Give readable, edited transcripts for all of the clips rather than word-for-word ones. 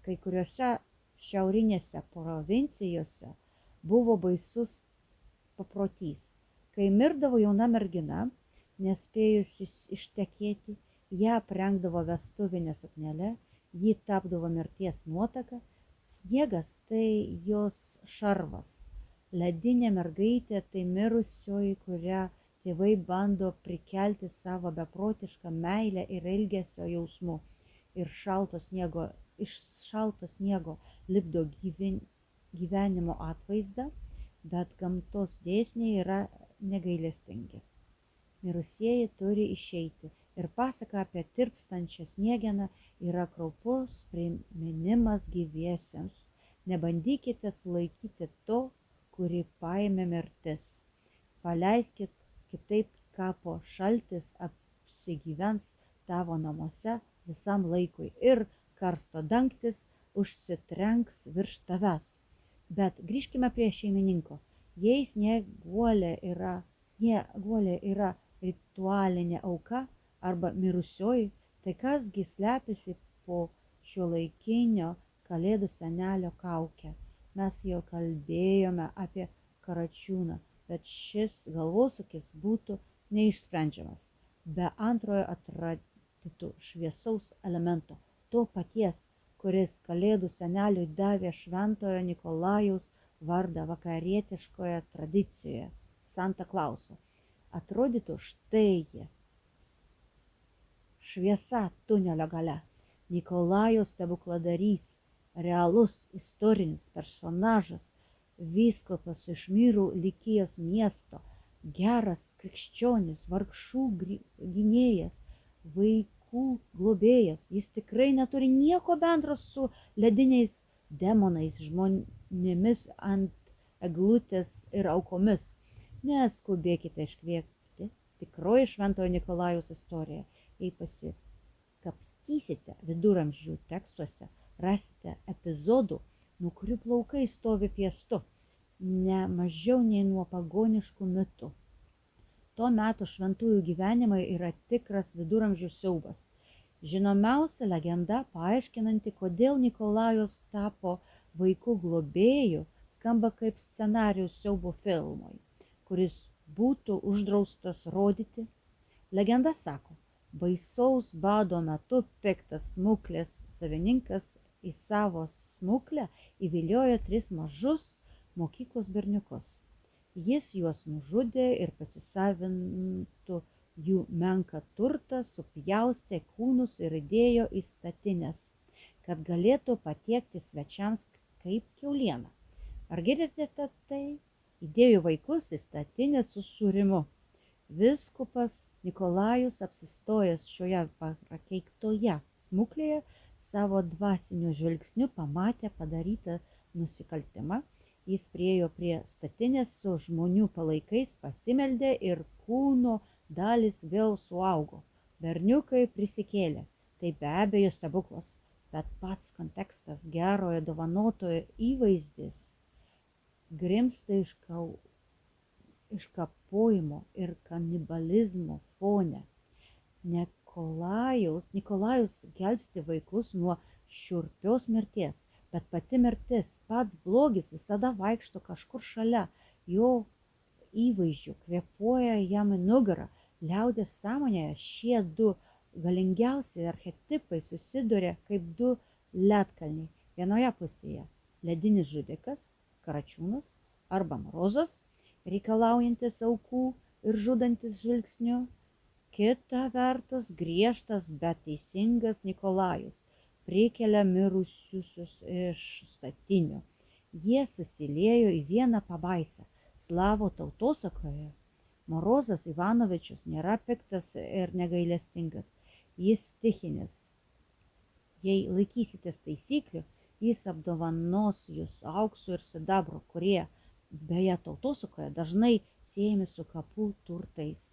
Kai kuriuose šiaurinėse provincijose buvo baisus paprotys. Kai mirdavo jauna mergina, nespėjusi ištekėti, ją aprengdavo vestuvinė suknelė, ji tapdavo mirties nuotaka, sniegas tai jos šarvas, ledinė mergaitė tai mirusioji, kurią tėvai bando prikelti savo beprotišką meilę ir ilgesio jausmu ir iš šalto sniego lipdo gyvenimo atvaizdą, bet gamtos dėsniai yra negailestingi. Mirusieji turi išeiti ir pasaka apie tirpstančią sniegeną yra kraupus priminimas gyviesiems. Nebandykite sulaikyti to, kurį paėmė mirtis. Paleiskit, kitaip kapo šaltis apsigyvens tavo namuose visam laikui ir karsto dangtis užsitrenks virš tavęs. Bet grįžkime prie šeimininko. Jei snieguolė yra ritualinė auka arba mirusioji, tai kasgi slepiasi po šiuolaikinio kalėdų senelio kauke. Mes jau kalbėjome apie Karačiūną, bet šis galvosūkis būtų neišsprendžiamas be antrojo atraditų šviesaus elemento, to paties, kuris kalėdų seneliui davė šventojo Nikolajaus vardą vakarietiškoje tradicijoje – Santa Klauso. Atrodytų štai ji, šviesa tunelio gale, Nikolajaus stebukladarys, realus istorinis personažas, vyskupas iš Mirų Likijos miesto, geras krikščionis, vargšų gynėjas, vaikų globėjas. Jis tikrai neturi nieko bendro su lediniais demonais, žmonėmis ant eglutės ir aukomis. Neskubėkite iškvėpti tikroji šventojo Nikolajaus istorija. Jei pasikapstysite viduramžių tekstuose, rasite epizodų, nuo kurių plaukai stovi piestu, ne mažiau nei nuo pagoniškų mitų. Tuo metu šventųjų gyvenimai yra tikras viduramžių siaubas. Žinomiausia legenda, paaiškinanti, kodėl Nikolajus tapo vaikų globėju, skamba kaip scenarijus siaubo filmui, kuris būtų uždraustas rodyti. Legenda sako, baisaus bado metu piktas smuklės savininkas į savo smuklę įviliojo 3 mažus mokyklos berniukus. Jis juos nužudė ir pasisavintų jų menką turtą, supjaustė kūnus ir įdėjo į statines, kad galėtų patiekti svečiams kaip kiaulieną. Ar girdite tai? Įdėjo vaikus į statinę su sūrimu. Vyskupas Nikolajus, apsistojęs šioje prakeiktoje smuklėje, savo dvasiniu žvilgsniu pamatė padarytą nusikaltimą. Jis priėjo prie statinės su žmonių palaikais, pasimeldė ir kūno dalys vėl suaugo. Berniukai prisikėlė. Tai be abejo stebuklas, bet pats kontekstas, gerojo dovanotojo įvaizdis grimzta iškapojimo ir kanibalizmo fone. Nikolajus gelbsti vaikus nuo šiurpios mirties. Bet pati mirtis, pats blogis visada vaikšto kažkur šalia, jo įvaizdžių kvėpuoja jam į nugarą. Liaudės sąmonėje šie 2 galingiausi archetipai susiduria kaip 2 ledkalniai. Vienoje pusėje ledinis žudikas, Karačiūnas arba Morozas, reikalaujantis aukų ir žudantis žvilgsniu. Kita vertus griežtas, bet teisingas Nikolajus prikelia mirusiusius iš statinių. Jie susiliejo į vieną pabaisą. Slavų tautosakoje Morozas Ivanovičius nėra piktas ir negailestingas. Jis stichinis. Jei laikysitės taisyklių, jis apdovanos jūs auksu ir sidabru, kurie, beje, tautosakoje dažnai siejami su kapų turtais,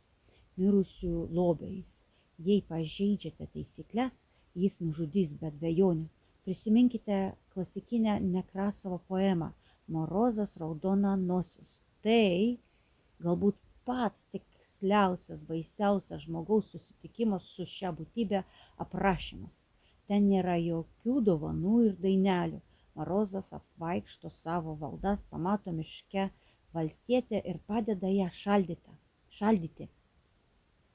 mirusių lobiais. Jei pažeidžiate taisyklės, jis nužudys be dvejonių. Prisiminkite klasikinę Nekrasovo poemą Morozas raudona nosis. Tai galbūt pats tiksliausias, baisiausias žmogaus susitikimas su šia būtybe aprašymas. ten nėra jokių dovanų ir dainelių. Marozas apvaikšto savo valdas, pamato miške valstietę ir padeda ją šaldyti.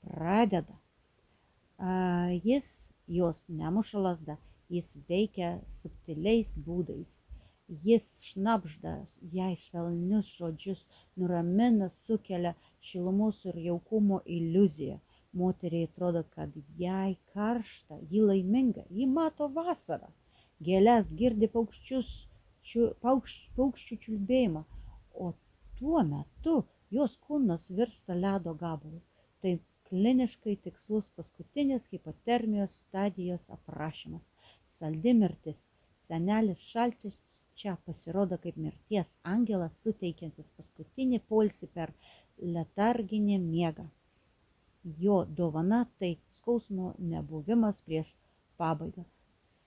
Pradeda. Jis jos nemuša lazda, jis veikia subtiliais būdais. Jis šnabžda jai švelnius žodžius, nuramina, sukelia šilumos ir jaukumo iliuziją. Moteriai atrodo, kad jai karšta, ji laiminga, ji mato vasarą, gėles, girdi paukščių čiulbėjimą, o tuo metu jos kūnas virsta ledo gabalu. Tai kliniškai tikslus paskutinės hipotermijos stadijos aprašymas. Saldi mirtis. Senelis Šaltis čia pasirodo kaip mirties angelas, suteikiantis paskutinį poilsį per letarginį miegą. Jo dovana tai skausmo nebuvimas prieš pabaigą.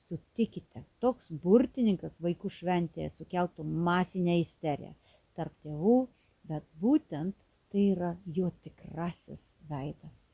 Sutikite, toks burtininkas vaikų šventėje sukeltų masinę isteriją tarp tėvų, bet būtent tai yra jo tikrasis veidas.